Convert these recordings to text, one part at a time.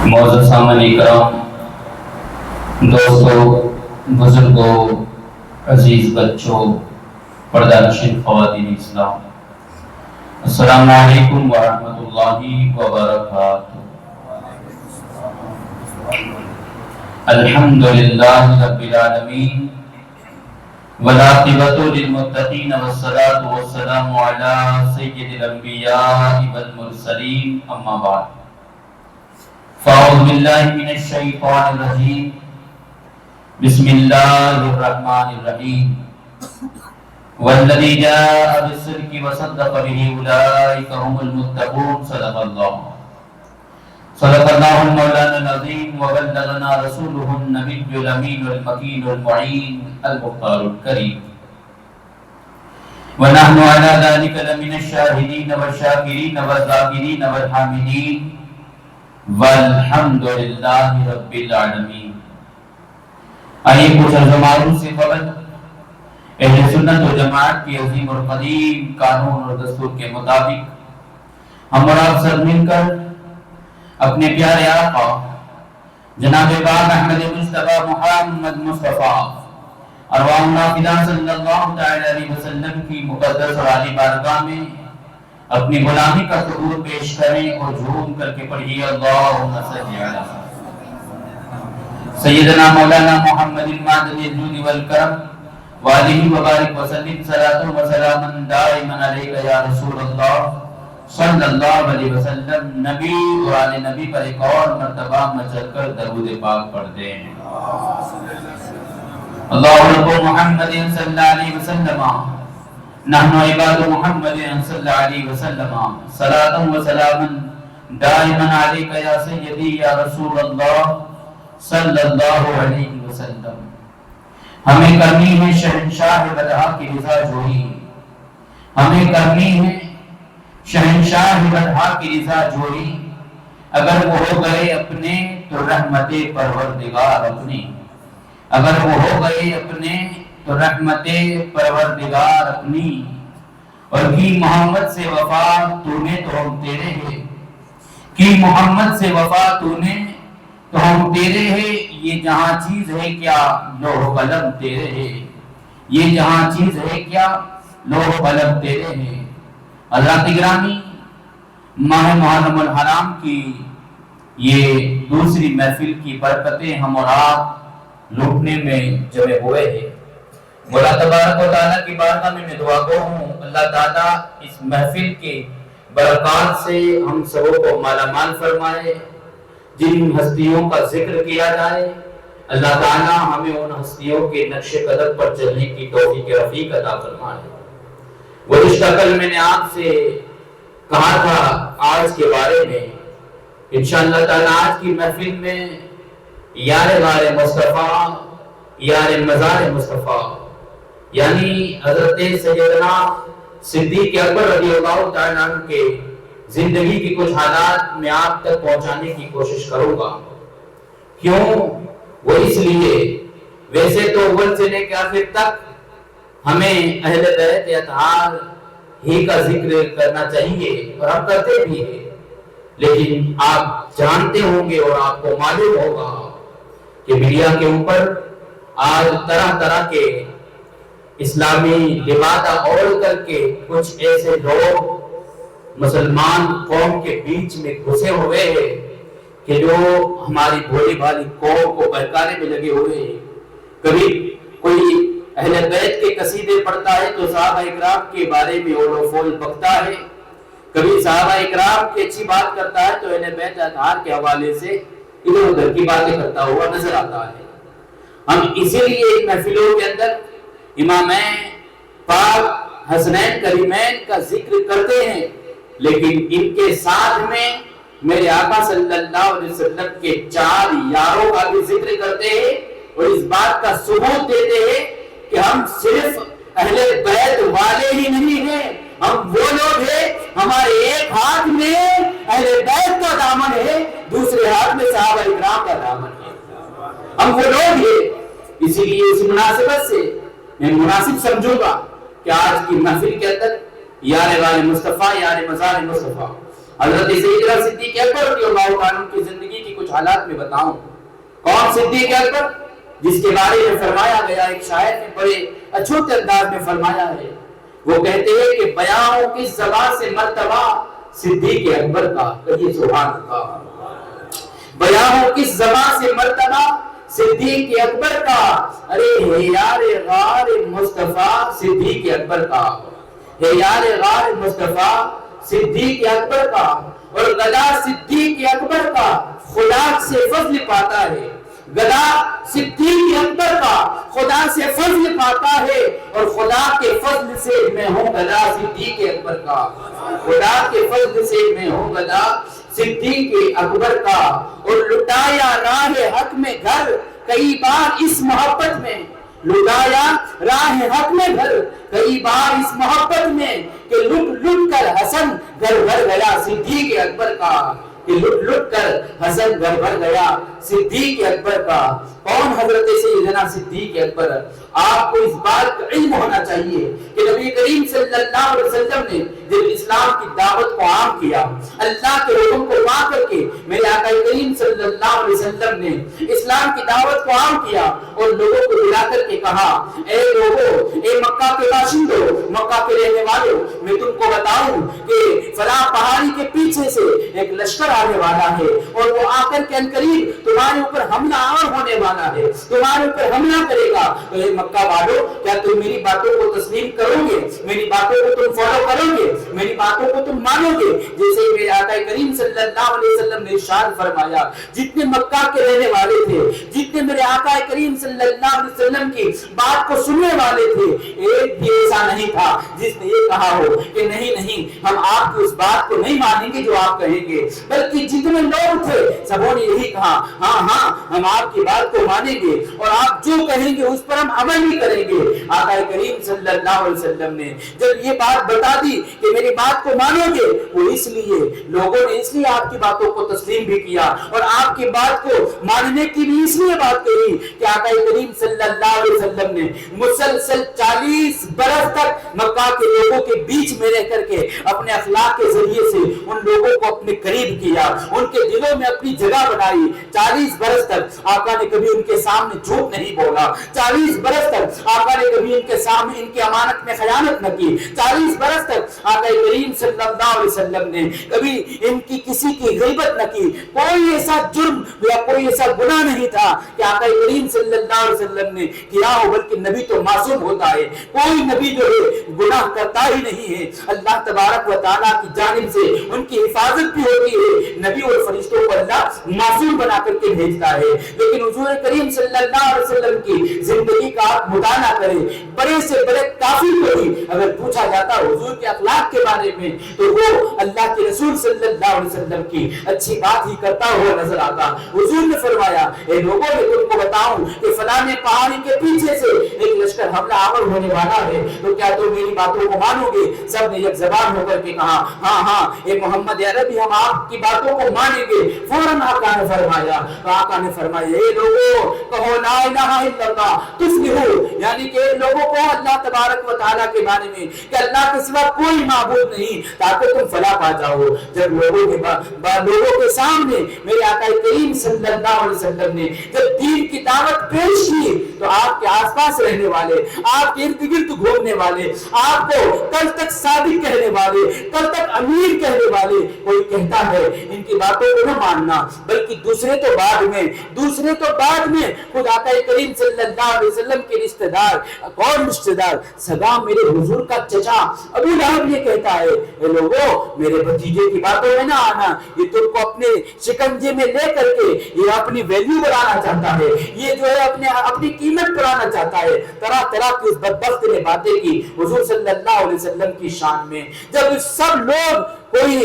معزز سامعین کرام، دوستوں، بزرگوں، عزیز بچوں، پردہ نشین خواتین اسلام، السلام علیکم ورحمۃ اللہ وبرکاتہ۔ الحمد للہ رب العالمین والعاقبۃ للمتقین والصلاۃ والسلام علی سید الانبیاء والمرسلین، اما بعد فاعوذ باللہ من الشیطان الرجیم، بسم اللہ الرحمن الرحیم، والذی جاء بالصدق وصدق به اولئک هم المتقون۔ صدق اللہ المولانا العظیم وبلغنا رسولہ النبی الامین المکین المعین المختار الکریم، ونحن على ذلك لمن الشاہدین والشاکرین والذاکرین والحامدین والحمد للہ رب العالمین۔ آئیے کچھ معروف سے خبر اہل سنت و جماعت کی عظیم اور قدیم قانون اور دستور کے مطابق ہم اور آپ سب مل کر اپنے پیارے آقا جناب پاک احمد مصطفیٰ محمد مصطفیٰ ارواحنا فدا صلی اللہ تعالی علیہ وسلم کی مقدس اور عالی بارگاہ میں اپنی غلامی کا ثبوت پیش کریں اور جھوم کر کے پڑھیے اللہم صلی علی سیدنا مولانا محمد المعدن الجود والکرم وآلہ وبارک وسلم صلاۃ و سلاما دائما علیک یا رسول اللہ صلی اللہ علیہ وسلم۔ نبی اور آل نبی پر ایک اور مرتبہ مچل کر درود پاک پڑھ دیں۔ اللہ رب محمد صلی اللہ علیہ وسلم، نحن عباد محمد صلی اللہ علیہ وسلم، صلاۃ و سلاما دائما علیک یا سیدی یا رسول اللہ صلی اللہ علیہ وسلم۔ ہمیں کرنی ہے شہنشاہ بدحا کی رضا جوئی، ہمیں کرنی ہے شہنشاہ بدحا کی رضا جوئی، اگر وہ ہو گئے اپنے تو رحمت پروردگار اپنی، اگر وہ ہو گئے اپنے تو رحمت پروردگار اپنی، اور کی محمد سے وفا تو نے تو ہم تیرے ہیں، کی محمد سے وفا تو نے تو ہم تیرے ہیں، یہ جہاں چیز ہے کیا لوح و قلم تیرے ہیں، یہ جہاں چیز ہے کیا لوح و قلم تیرے ہیں۔ حضرات گرامی، ماہ محرم الحرام کی یہ دوسری محفل کی برکتیں ہم اور آپ لوٹنے میں جمع ہوئے ہیں۔ مولا تبارک و تعالیٰ کی بارگاہ میں دعا گو ہوں، اللہ تعالیٰ اس محفل کے برکات سے ہم سبوں کو مالا مال فرمائے۔ جن ہستیوں کا ذکر کیا جائے اللہ تعالیٰ ہمیں ان ہستیوں کے نقش قدم پر چلنے کی توفیق رفیق عطا فرمائے۔ گزشتہ کل میں نے آپ سے کہا تھا آج کے بارے میں، انشاءاللہ تعالیٰ آج کی محفل میں یار غار مصطفیٰ، یار مزار مصطفیٰ، یعنی حضرت سیدنا صدیق اکبر رضی اللہ تعالیٰ عنہ کے زندگی کی کچھ حالات میں آپ تک پہنچانے کی کوشش کروں گا۔ کیوں؟ وہ اس لیے ویسے تو اول سے لے کے آخر تک ہمیں اہل بیت اطہار ہی کا ذکر کرنا چاہیے اور ہم کرتے بھی ہیں، لیکن آپ جانتے ہوں گے اور آپ کو معلوم ہوگا کہ میڈیا کے اوپر آج طرح طرح کے اسلامی لبادہ اوڑھ کر کے کچھ ایسے لوگ مسلمان قوم کے بیچ میں گھسے ہوئے ہیں کہ جو ہماری بھولی بھالی قوم کو بہکانے میں لگے ہوئے ہیں۔ کبھی کوئی اہل بیت کے قصیدے پڑھتا ہے تو صحابہ اکرام کے بارے میں اول و فول بکتا ہے، کبھی صحابہ اکرام کی اچھی بات کرتا ہے تو اہل بیت اطہار کے حوالے سے ادھر ادھر کی باتیں کرتا ہوا نظر آتا ہے۔ ہم اسی لیے محفلوں کے اندر امامین پاک حسنین کریمین کا ذکر کرتے ہیں، لیکن ان کے ساتھ میں میرے آقا صلی اللہ علیہ وسلم کے 4 یاروں کا بھی ذکر کرتے ہیں اور اس بات کا ثبوت دیتے ہیں کہ ہم صرف اہل بیت والے ہی نہیں ہیں، ہم وہ لوگ ہیں، ہمارے ایک ہاتھ میں اہل بیت کا دامن ہے، دوسرے ہاتھ میں صحابہ اکرام کا دامن ہے، ہم وہ لوگ ہیں۔ اسی لیے اس مناسبت سے میں مناسب سمجھوں گا کہ آج کی محفل کے اندر یار غار مصطفیٰ، یار مزار مصطفیٰ حضرت سیدنا صدیق اکبر رضی اللہ عنہ کی زندگی کی کچھ کچھ حالات میں بتاؤں۔ کون صدیق اکبر؟ جس کے بارے میں فرمایا گیا، ایک شاعر نے بڑے اچھوتے انداز میں فرمایا ہے، وہ کہتے ہیں کہ بیاں ہو کس زبان سے مرتبہ صدیق اکبر کا، کہیے سبحان اللہ۔ بیاں ہو کس زبان سے مرتبہ صدیق اکبر کا، ارے ہے یار غار مصطفیٰ صدیق اکبر کا، ہے یار غار مصطفیٰ صدیق اکبر کا، اور گدا صدیق اکبر کا خدا سے فضل پاتا ہے، گدا صدیق اکبر کا خدا سے فضل پاتا ہے، اور خدا کے فضل سے میں ہوں گدا صدیق اکبر کا، خدا کے فضل سے میں ہوں گدا صدیق اکبر کا، اور لٹایا راہ حق میں گھر کئی بار اس محبت میں، لٹایا راہ حق میں گھر کئی بار اس محبت میں، کہ لٹ لٹ کر حسن گھر بھر گیا صدیق اکبر کا، کہ لٹ لٹ کر حسن گھر بھر گیا صدیق اکبر کا۔ کون حضرت سیدنا صدیق اکبر؟ آپ کو اس بات کا علم ہونا چاہیے کہ نبی کریم صلی اللہ علیہ وسلم نے جب اسلام کی دعوت کو عام کیا، اللہ کے حکم کو پا کر کے میرے آقا کریم صلی اللہ علیہ وسلم نے اسلام کی دعوت کو عام کیا، اور لوگوں کو بلا کر کے کہا، اے لوگوں، اے مکہ کے باشندوں، مکہ کے رہنے والوں، میں تم کو بتاؤں کہ فلاں پہاڑی کے پیچھے سے ایک لشکر آنے والا ہے، اور وہ آ کر کے انقریب تمہارے اوپر حملہ آور ہونے والا ہے، تمہارے اوپر حملہ کرے گا، تو اے مکہ والوں، کیا تم میری باتوں کو تسلیم کرو گے؟ میری باتوں کو تم فالو کرو گے؟ میری باتوں کو تم مانو گے؟ جیسے میرے آقا کریم صلی اللہ علیہ وسلم نے ارشاد فرمایا، جتنے مکہ کے رہنے والے تھے، جتنے میرے آقا کریم صلی اللہ علیہ وسلم کی بات کو سننے والے تھے، ایک بھی ایسا نہیں تھا جس نے یہ کہا ہو کہ نہیں نہیں، ہم آپ کی اس بات کو نہیں مانیں گے جو آپ کہیں گے، بلکہ جتنے لوگ تھے سبوں نے یہی کہا، ہاں ہاں ہم آپ کی بات کو مانیں گے، اور آپ جو کہیں گے اس پر ہم عمل بھی کریں گے۔ آقا کریم صلی اللہ علیہ وسلم نے جب یہ بات بتا دی کہ میری بات کو مانو گے، وہ اس لیے لوگوں نے اس لیے آپ کی باتوں کو تسلیم بھی کیا، اور آپ کی بات کو ماننے کی بھی اس لیے بات کہی کہ آقا کریم صلی اللہ علیہ وسلم نے مسلسل 40 برس تک مکہ کے لوگوں کے بیچ میں رہ کر کے اپنے اخلاق کے ذریعے سے ان لوگوں کو اپنے قریب کیا، ان کے دلوں میں اپنی جگہ بنائی۔ 40 برس تک آقا نے کبھی ان کے سامنے جھوٹ نہیں بولا، 40 برس تک آقا نے کبھی ان کے سامنے ان کی امانت میں خیانت نہ کی، 40 برس تک آقا کریم صلی اللہ علیہ وسلم نے کبھی ان کی کسی کی غیبت نہ کی۔ کوئی ایسا جرم یا کوئی ایسا گناہ نہیں تھا کہ آقا کریم صلی اللہ علیہ وسلم نے کیا ہو، بلکہ نبی تو معصوم ہوتا ہے، کوئی نبی جو ہے گناہ کرتا ہی نہیں ہے، اللہ تبارک و تعالیٰ کی جانب سے ان کی حفاظت بھی ہوتی ہے، نبی اور فرشتوں کو اللہ معصوم بنا کر کے بھیجتا ہے۔ لیکن حضور کریم صلی اللہ علیہ وسلم کی زندگی کا آپ مطالعہ کریں، بڑے سے بڑے کافر کو بھی اگر پوچھا جاتا حضور کے اخلاق کے بارے میں تو وہ اللہ کے رسول صلی اللہ علیہ وسلم کی اچھی بات ہی کرتا ہوا نظر آتا۔ حضور نے فرمایا، اے لوگوں میں تم کو بتاؤں کہ فلاں پہاڑی کے پیچھے سے ایک لشکر حملہ آور ہونے والا ہے، تو کیا تم میری باتوں کو مانو گے؟ سب نے یک زبان ہو کر کے کہا، ہاں ہاں اے محمد عربی، ہم آپ کی باتوں کو مانیں گے۔ فوراً آقا نے فرمایا، آقا نے فرمایا، اے لوگوں کہو لا الہ الا اللہ تفلحوا، یعنی کہ لوگوں کو اللہ تبارک و تعالیٰ کے بارے میں کہ اللہ کے سوا کوئی معبود نہیں، تاکہ تم فلاح پا جاؤ۔ جب لوگوں کے سامنے میرے آقا کریم صلی اللہ علیہ وسلم نے جب دین کی دعوت پیش کی تو آپ کے آس پاس رہنے والے، آپ کے ارد گرد گھومنے والے، آپ کو کل تک صادق کہنے والے، کل تک امیر کہنے والے، کوئی کہتا ہے ان کی باتوں کو نہ ماننا، بلکہ دوسرے تو بعد میں خود آقا کریم صلی اللہ علیہ وسلم کے رشتہ دار، کون رشتہ دار؟ سگا میرے حضور کا چچا ابو لہب یہ کہتا ہے، اے لوگوں میرے بھتیجے کی باتوں میں نہ آنا، یہ تم کو اپنے شکنجے میں لے کر کے یہ اپنی ویلیو بڑھانا چاہتا ہے، یہ جو ہے اپنی قیمت بڑھانا چاہتا ہے۔ طرح طرح کی اس بدبخت نے باتیں کی حضور صلی اللہ علیہ وسلم کی شان میں۔ جب سب لوگ، کوئی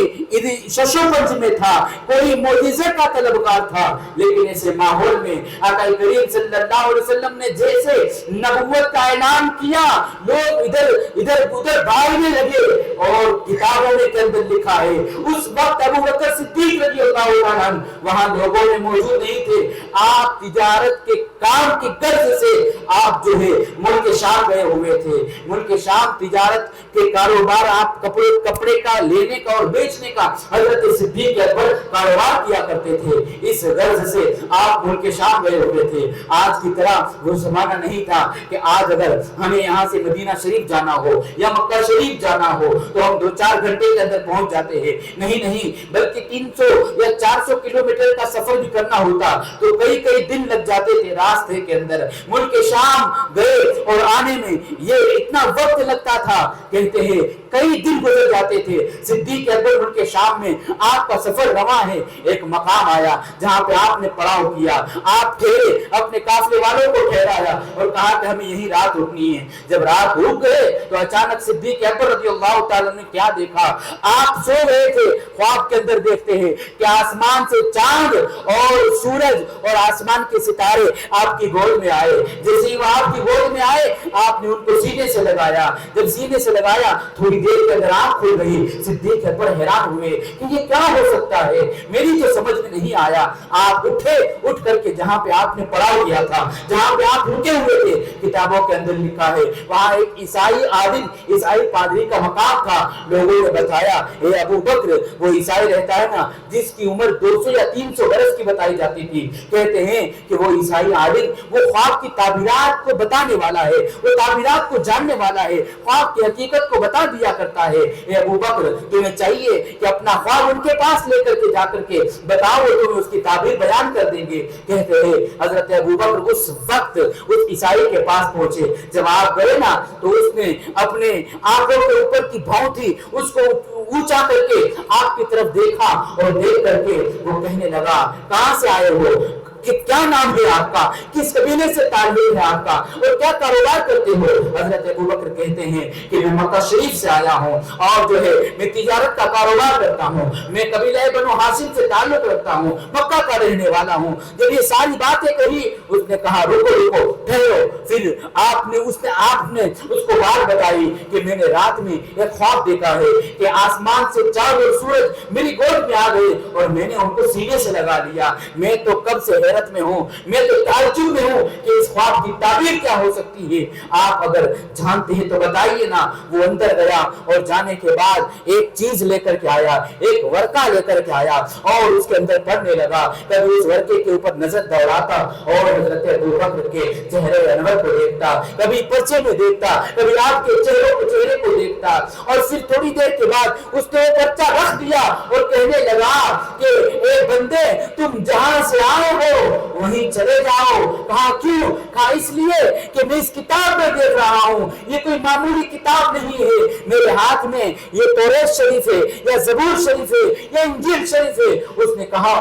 ششو پنج میں تھا، کوئی معجزے کا طلبگار تھا، لیکن ایسے ماحول میں آقا کریم صلی اللہ علیہ وسلم نے جیسے نبوت کا اعلان کیا، لوگ ادھر ادھر بھاگنے لگے، اور کتابوں میں کے اندر لکھا ہے اس وقت ابو بکر صدیق رضی اللہ عنہ وہاں لوگوں میں موجود نہیں تھے۔ آپ تجارت کے کام کی غرض سے آپ جو ہے ملک شام گئے ہوئے تھے، ملک شام تجارت کے کاروبار، آپ کپڑے کا لینے کا اور بیچنے کا حضرت صدیق اکبر کاروبار کیا کرتے تھے. اس غرض سے آپ ملک شام گئے ہوئے تھے. آج کی طرح وہ زمانہ نہیں تھا کہ آج اگر ہمیں یہاں سے مدینہ شریف جانا ہو یا مکہ شریف جانا ہو تو ہم 2-4 گھنٹے کے اندر پہنچ جاتے ہیں. نہیں بلکہ 300 یا 400 کلومیٹر کا سفر بھی کرنا ہوتا تو کئی دن لگ جاتے تھے راستے کے اندر. ملک شام گئے اور آنے میں یہ اتنا وقت لگتا تھا, کہتے ہیں کئی دن گزر جاتے تھے. صدیق اکبر ملک شام میں آپ کا سفر رواں ہے. ایک مقام آیا جہاں پہ آپ نے پڑاؤ کیا, آپ ٹھہرے, اپنے قافلے والوں کو ٹھہرایا اور کہا کہ ہمیں یہی رات رکنی ہے. جب رات رک گئے تو اچانک صدیق اکبر رضی اللہ تعالیٰ نے کیا دیکھا, آپ سو گئے تھے, خواب کے اندر دیکھتے ہیں کہ آسمان سے چاند اور سورج اور آسمان کے ستارے آپ کی گود میں آئے. جیسے ہی وہ آپ کی گود میں آئے آپ نے ان کو سینے سے لگایا. جب سینے سے لگایا تھوڑی دیر کے اندر آنکھ کھل گئی. صدیق اکبر حیران ہوئے کہ یہ کیا ہو سکتا ہے, میری تو سمجھ میں نہیں آیا. آپ اٹھے, اٹھ کر کے جہاں پہ آپ نے پڑاؤ کیا تھا, جہاں پہ آپ رکے ہوئے تھے, کتابوں کے اندر لکھا ہے وہاں ایک عیسائی عابد, عیسائی پادری کا مقام تھا. لوگوں نے بتایا اے ابو بکر, وہ عیسائی رہتا ہے نا جس کی عمر 200 یا 300 برس کی بتائی جاتی تھی, کہتے ہیں کہ وہ عیسائی عابد وہ خواب کی تعبیرات کو بتانے والا ہے, وہ تعبیرات کو جاننے والا ہے, خواب کی حقیقت کو بتا دیا کرتا ہے. اے ابو بکر, تمہیں چاہیے کہ اپنا خواب ان کے پاس لے کر کے جا کر کے بتاؤ, تمہیں اس کی تعبیر بیان کر دیں گے. کہتے ہیں حضرت ابو بکر اس وقت اس عیسائی کے پاس پہنچے. جب آپ گئے نا تو اس نے اپنے آنکھوں کے اوپر کی بھاؤں تھی اس کو اونچا کر کے آپ کی طرف دیکھا اور دیکھ کر کے وہ کہنے لگا کہاں سے آئے ہو, کہ کیا نام ہے آپ کا, کس قبیلے سے تعلق ہے آپ کا, اور کیا کاروبار کرتے ہو. حضرت ابو بکر کہتے ہیں کہ میں مکہ شریف سے آیا ہوں اور جو ہے میں تجارت کا کاروبار کرتا ہوں, میں قبیلہ بنو ہاشم سے تعلق رکھتا ہوں, مکہ کا رہنے والا ہوں. جب یہ ساری باتیں کہی اس نے کہا رکو ٹھہرو. پھر آپ نے اس کو بات بتائی کہ میں نے رات میں ایک خواب دیکھا ہے کہ آسمان سے چاند اور سورج میری گود میں آ گئے اور میں نے ان کو سینے سے لگا لیا. میں تو کب سے حیرت میں ہوں, میں تو تعجب میں ہوں کہ اس خواب کی تعبیر کیا ہو سکتی ہے. آپ اگر جانتے ہیں تو بتائیے نا. وہ اندر گیا اور جانے کے بعد ایک چیز لے کر کے آیا, ایک ورقہ لے کر کے آیا اور اس کے اندر پڑھنے لگا. کبھی اس ورقے کے اوپر نظر دوڑاتا اور حضرت ابو بکر کے چہرے انور کو دیکھتا, کبھی پرچے میں دیکھتا, کبھی آپ کے چہرے کو دیکھتا. اور پھر تھوڑی دیر کے بعد اس نے وہ پرچہ رکھ دیا اور کہنے لگا کہ اے بندے, تم جہاں سے آئے ہو وہیں چلے جاؤ. کہا کیوں؟ کہا اس لیے کہ میں اس کتاب میں دیکھ رہا ہوں یہ کوئی معمولی کتاب نہیں ہے. میرے ہاتھ میں یہ توریت شریف ہے یا زبور شریف ہے یا انجیل شریف ہے. اس نے کہا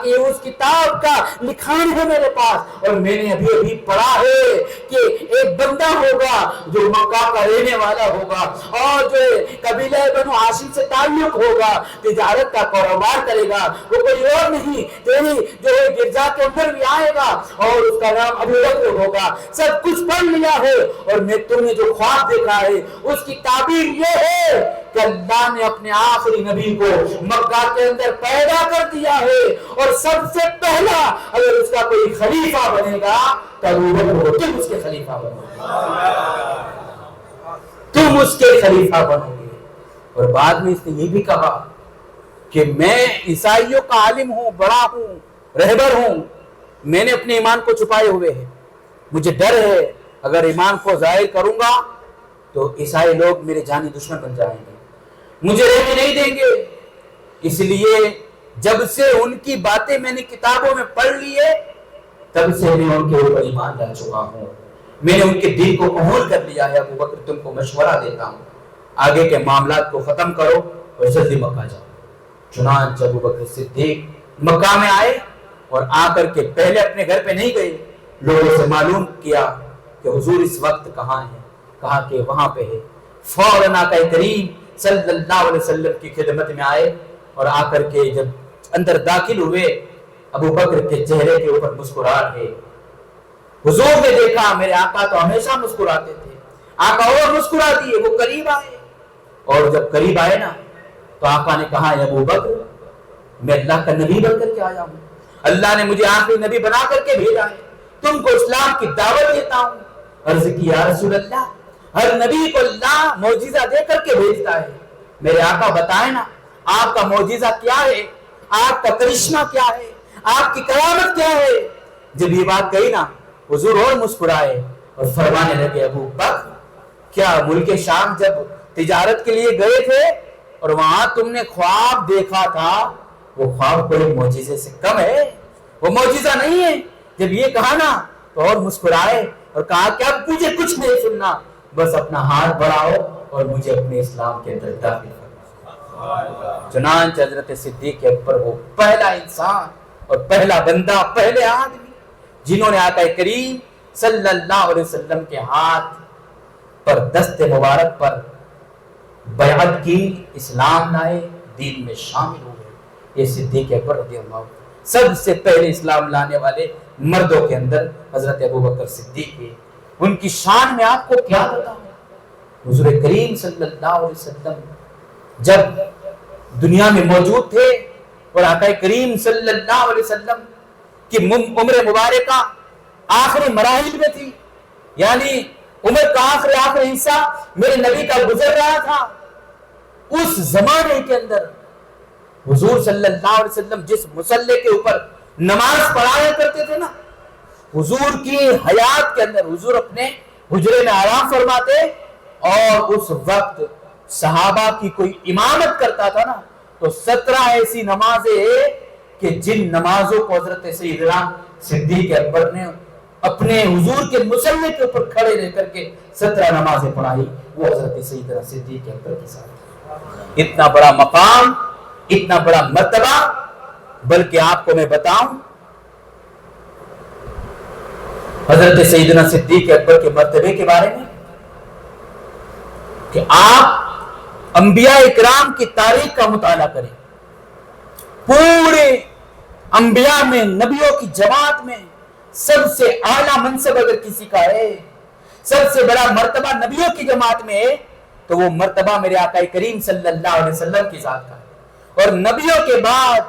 کہ یہ اس کتاب کا لکھان ہے میرے پاس, اور میں نے ابھی پڑھا ہے کہ ایک بندہ ہوگا جو مکہ کا رہنے والا ہوگا اور جو قبیلہ بنو ہاشم سے تعلق ہوگا, تجارت کا کاروبار کرے گا, وہ کوئی اور نہیں تیری جو ہے گرجا کے اندر بھی آئے گا اور اس کا نام ابو بکر ہوگا. سب کچھ پڑھ لیا ہے اور میں تم نے جو خواب دیکھا ہے اس کی تعبیر یہ ہے کہ اللہ نے اپنے آخری نبی کو مکہ کے اندر پیدا کر دیا ہے اور سب سے پہلا اگر اس کا کوئی خلیفہ بنے گا تو ابو بکر ہو, تم اس کے خلیفہ بنو گے, تم اس کے خلیفہ بنو گے. اور بعد میں اس نے یہ بھی کہا کہ میں عیسائیوں کا عالم ہوں, بڑا ہوں, رہبر ہوں, میں نے اپنے ایمان کو چھپائے ہوئے ہیں. مجھے ڈر ہے اگر ایمان کو ظاہر کروں گا تو عیسائی لوگ میرے جانی دشمن بن جائیں گے, مجھے رہنے نہیں دیں گے. اس لیے جب سے ان کی باتیں میں نے کتابوں میں پڑھ لی ہے تب سے میں ان کے اوپر ایمان لا چکا ہوں, میں نے ان کے دل کو قبول کر لیا ہے. ابو بکر تم کو مشورہ دیتا ہوں آگے کے معاملات کو ختم کرو اور جلدی مکہ جاؤ. چنانچہ ابو بکر صدیق مکہ میں آئے اور آ کر کے پہلے اپنے گھر پہ نہیں گئے, لوگوں سے معلوم کیا کہ حضور اس وقت کہاں ہیں, کہا کہ وہاں پہ ہے. فوراً آقا کریم صلی اللہ علیہ وسلم کی خدمت میں آئے اور آ کر کے جب اندر داخل ہوئے ابو بکر کے چہرے کے اوپر مسکراہٹ ہے. حضور نے دیکھا میرے آقا تو ہمیشہ مسکراتے تھے, آقا اور مسکرا دیے. وہ قریب آئے اور جب قریب آئے نا تو آقا نے کہا ابو بکر میں اللہ کا نبی بن کر کے آیا ہوں, اللہ نے مجھے آخری نبی بنا کر کے بھیجا ہے, تم کو اسلام کی دعوت دیتا ہوں. عرض کی یا رسول اللہ, ہر نبی کو اللہ معجزہ دے کر کے بھیجتا ہے, میرے آقا بتائیں نا آپ کا معجزہ کیا ہے, آپ کا کرشمہ کیا ہے, آپ کی کرامت کیا ہے. جب یہ بات کہی نا, حضور اور مسکرائے اور فرمانے لگے, ابو بکر کیا ملک شام جب تجارت کے لیے گئے تھے اور وہاں تم نے خواب دیکھا تھا, وہ خواب کوئی معجزے سے کم ہے, وہ معجزہ نہیں ہے. جب یہ کہا نا تو اور مسکرائے اور کہا کہ اب مجھے کچھ نہیں سننا, بس اپنا ہاتھ بڑھاؤ اور مجھے اپنے اسلام کے اندر داخل کرو. چنانچہ حضرت صدیق اکبر وہ پہلا انسان اور پہلا بندہ, پہلے آدمی جنہوں نے آقا کریم صلی اللہ علیہ وسلم کے ہاتھ پر, دست مبارک پر بیعت کی, اسلام لائے, دین میں شامل ہوئے. یہ صدیق اکبر رضی اللہ عنہ سب سے پہلے اسلام لانے والے مردوں کے اندر حضرت ابو بکر صدیق ہے. ان کی شان میں آپ کو کیا بتاؤں. حضور کریم صلی اللہ علیہ وسلم جب دنیا میں موجود تھے اور آقا کریم صلی اللہ علیہ وسلم کی عمر مبارکہ آخری مراحل میں تھی, یعنی عمر کا آخری حصہ میرے نبی کا گزر رہا تھا, اس زمانے کے اندر حضور صلی اللہ علیہ وسلم جس مصلی کے اوپر نماز پڑھایا کرتے تھے نا, حضور کی حیات کے اندر حضور اپنے حجرے میں آرام فرماتے, اور اس وقت صحابہ کی کوئی امامت کرتا تھا نا, تو 17 ایسی نمازیں کہ جن نمازوں کو حضرت سیدنا صدیق اکبر نے اپنے حضور کے مصلی کے اوپر کھڑے رہ کر کے 17 نمازیں پڑھائی, وہ حضرت سیدنا صدیق اکبر کے ساتھ. اتنا بڑا مقام, اتنا بڑا مرتبہ. بلکہ آپ کو میں بتاؤں حضرت سیدنا صدیق اکبر کے مرتبے کے بارے میں, کہ آپ انبیاء اکرام کی تاریخ کا مطالعہ کریں. پورے انبیاء میں, نبیوں کی جماعت میں سب سے اعلیٰ منصب اگر کسی کا ہے, سب سے بڑا مرتبہ نبیوں کی جماعت میں ہے, تو وہ مرتبہ میرے آقا کریم صلی اللہ علیہ وسلم کی ذات کا ہے. اور نبیوں کے بعد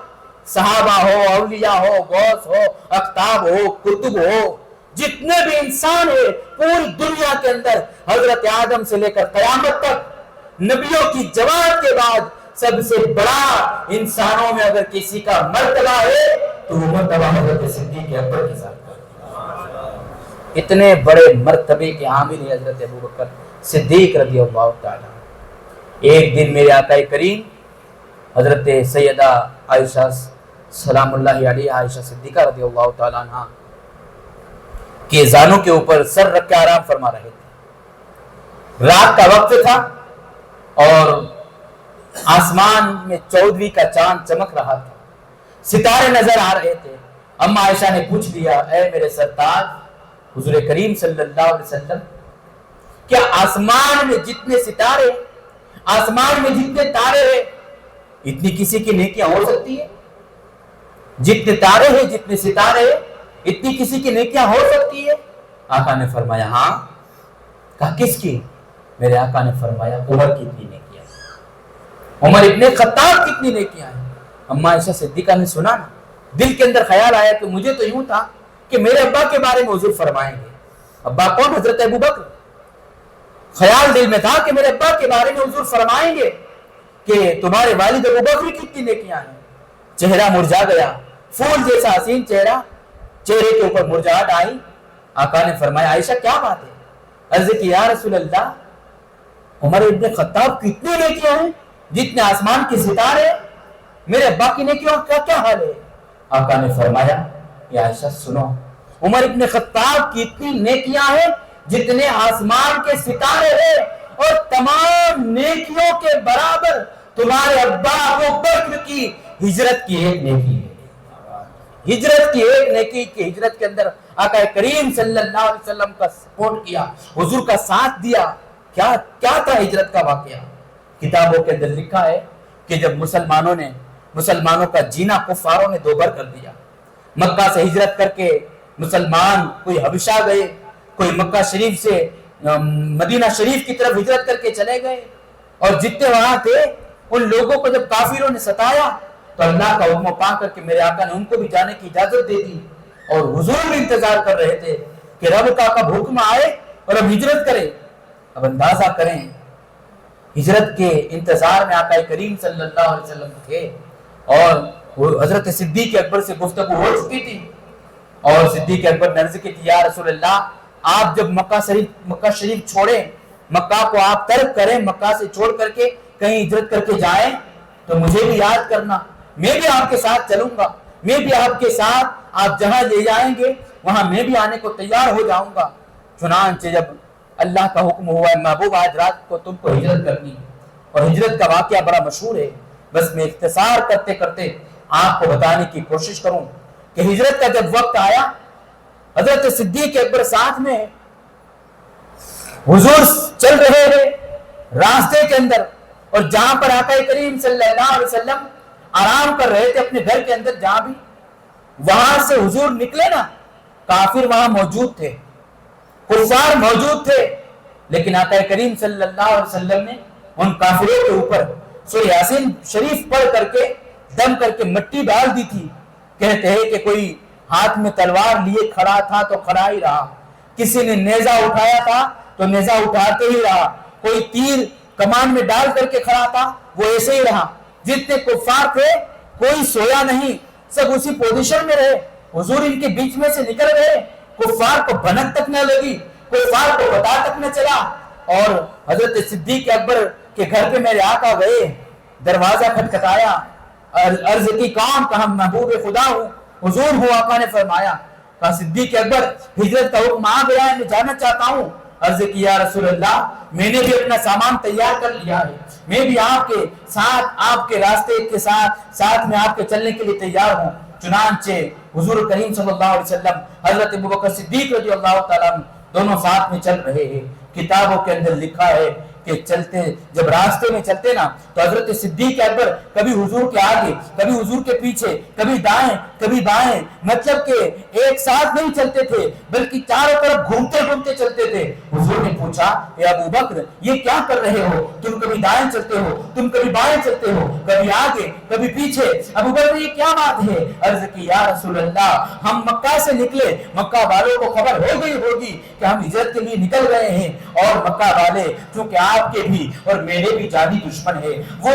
صحابہ ہو, اولیاء ہو, غوث ہو, اقطاب ہو, قطب ہو, جتنے بھی انسان ہیں پوری دنیا کے اندر, حضرت آدم سے لے کر قیامت تک نبیوں کی جماعت کے بعد سب سے بڑا انسانوں میں اگر کسی کا مرتبہ ہے تو وہ مرتبہ حضرت صدیق اکبر کی ذات کا. اتنے بڑے مرتبے کے حامل ہے حضرت ابو بکر صدیق رضی اللہ تعالیٰ. ایک دن میرے آقا کریم حضرت سیدہ عائشہ سلام اللہ علیہ, عائشہ صدیقہ رضی اللہ تعالیٰ عنہ کے زانوں کے اوپر سر رکھ کے آرام فرما رہے تھے. رات کا وقت تھا اور آسمان میں 14ویں کا چاند چمک رہا تھا, ستارے نظر آ رہے تھے. اما عائشہ نے پوچھ لیا, اے میرے سرتاج حضور کریم صلی اللہ علیہ وسلم, کیا آسمان میں جتنے ستارے, آسمان میں جتنے تارے ہیں, اتنی کسی کی نیکیاں ہو سکتی ہے؟ جتنے تارے ہیں, جتنے ستارے ہیں, اتنی کسی کی نیکیاں ہو سکتی ہے؟ آقا نے فرمایا ہاں. کہا کس کی؟ میرے آقا نے فرمایا عمر کی اتنی نیکیاں, عمر ابن خطاب کتنی نیکیاں ہیں. اما عائشہ صدیقہ نے سنا نا, دل کے اندر خیال آیا کہ مجھے تو یوں تھا کہ میرے ابا کے بارے میں حضور فرمائیں گے. ابا کون؟ حضرت ابو بکر. خیال دل میں تھا کہ میرے ابا کے بارے میں حضور فرمائیں گے کہ تمہارے والد ابو بکر کی کتنی نیکیاں ہیں. چہرہ مرجھا گیا, پھول جیسا حسین چہرہ, چہرے کے اوپر مرجھاہٹ آئی. آقا نے فرمایا عائشہ کیا بات ہے؟ عرض کی یا رسول اللہ, عمر ابن خطاب کی اتنی نیکیاں ہیں جتنے آسمان کے ستارے, میرے ابا کی نیکیوں کا کیا حال ہے؟ آقا نے فرمایا یا عائشہ سنو, عمر ابن خطاب کی اتنی نیکیاں ہیں جتنے آسمان کے ستارے ہیں, اور تمام نیکیوں کے برابر تمہارے ابا ابو بکر کی ہجرت کی ایک نیکی ہے. ہجرت کی ایک نیکی کی ہجرت کے اندر آقا کریم صلی اللہ علیہ وسلم کا سپورٹ کیا, حضور کا ساتھ دیا. کیا تھا ہجرت کا واقعہ؟ کتابوں کے اندر لکھا ہے کہ جب مسلمانوں کا جینا کفاروں نے دوبھر کر دیا, مکہ سے ہجرت کر کے مسلمان کوئی حبشہ گئے, کوئی مکہ شریف سے مدینہ شریف کی طرف ہجرت کر کے چلے گئے, اور جتنے وہاں تھے ان لوگوں کو جب کافروں نے ستایا تو اللہ کا حکم پا کر کے میرے آقا نے ان کو بھی جانے کی اجازت دے دی, اور حضور بھی انتظار کر رہے تھے کہ رب کا کب حکم آئے اور اب ہجرت کریں. اب اندازہ کریں ہجرت کے انتظار میں آقا کریم صلی اللہ علیہ وسلم تھے اور وہ حضرت صدیق اکبر سے گفتگو ہو چکی تھی اور صدیق اکبر نے عرض کی تھی یا رسول اللہ آپ جب مکہ شریف چھوڑیں، مکہ کو آپ ترک کریں، مکہ سے چھوڑ کر کے کہیں ہجرت کر کے جائیں تو مجھے بھی یاد کرنا، میں بھی آپ کے ساتھ چلوں گا، میں بھی آپ کے ساتھ، آپ جہاں لے جائیں گے وہاں میں بھی آنے کو تیار ہو جاؤں گا۔ چنانچہ جب اللہ کا حکم ہوا ہے محبوب آج رات کو تم کو ہجرت کرنی ہے، اور ہجرت کا واقعہ بڑا مشہور ہے، بس میں اختصار کرتے کرتے آپ کو بتانے کی کوشش کروں کہ ہجرت کا جب وقت آیا، حضرت صدیق اکبر ساتھ میں حضور چل رہے ہیں راستے کے اندر، اور جہاں پر آقا کریم صلی اللہ علیہ وسلم آرام کر رہے تھے اپنے گھر کے اندر، جہاں بھی وہاں سے حضور نکلے نا، کافر وہاں موجود تھے، کفار موجود تھے، لیکن آقا کریم صلی اللہ علیہ وسلم نے ان کافروں کے اوپر سورہ یاسین شریف پڑھ کر کے دم کر کے مٹی ڈال دی تھی۔ کہتے ہیں کہ کوئی ہاتھ میں تلوار لیے کھڑا تھا تو کھڑا ہی رہا، کسی نے نیزہ اٹھایا تھا تو نیزہ اٹھاتے ہی رہا، کوئی تیر کمان میں ڈال کر کے کھڑا تھا وہ ایسے ہی رہا، جتنے کفار تھے کوئی سویا نہیں، سب اسی پوزیشن میں رہے۔ حضور ان کے بیچ میں سے نکل گئے، کفار کو بھنک تک نہ لگی، کفار کو پتہ تک نہ چلا، اور حضرت صدیق اکبر کے گھر پہ میرے آقا گئے، دروازہ کھٹکھٹایا، عرض کی کون؟ کہا محبوب خدا ہوں، حضور ہوں۔ آقا نے فرمایا، کہا صدیق اکبر ہجرت کا حکم آ گیا ہے، میں جانا چاہتا ہوں۔ عرض کی یا رسول اللہ میں نے بھی اپنا سامان تیار کر لیا ہے، میں بھی آپ کے ساتھ، آپ کے راستے کے ساتھ میں آپ کے چلنے کے لیے تیار ہوں۔ چنانچہ حضور کریم صلی اللہ علیہ وسلم حضرت ابوبکر صدیق رضی اللہ تعالیٰ عنہ دونوں ساتھ میں چل رہے ہیں۔ کتابوں کے اندر لکھا ہے کہ چلتے جب راستے میں چلتے نا تو حضرت صدیق اکبر کبھی حضور کے آگے، کبھی حضور کے پیچھے، کبھی دائیں کبھی بائیں، مطلب کہ ایک ساتھ نہیں چلتے تھے بلکہ چاروں طرف گھومتے گھومتے چلتے تھے۔ حضور نے پوچھا اے ابوبکر یہ کیا کر رہے ہو؟ تم کبھی دائیں چلتے ہو، تم کبھی بائیں چلتے ہو، کبھی آگے کبھی پیچھے۔ ابوبکر یہ کیا بات ہے؟ عرض کی یا رسول اللہ ہم مکہ سے نکلے، مکہ والوں کو خبر ہو گئی ہوگی کہ ہم ہجرت کے لیے نکل رہے ہیں، اور مکہ والے چونکہ آپ کے بھی اور میرے بھی جانی دشمن ہے، وہ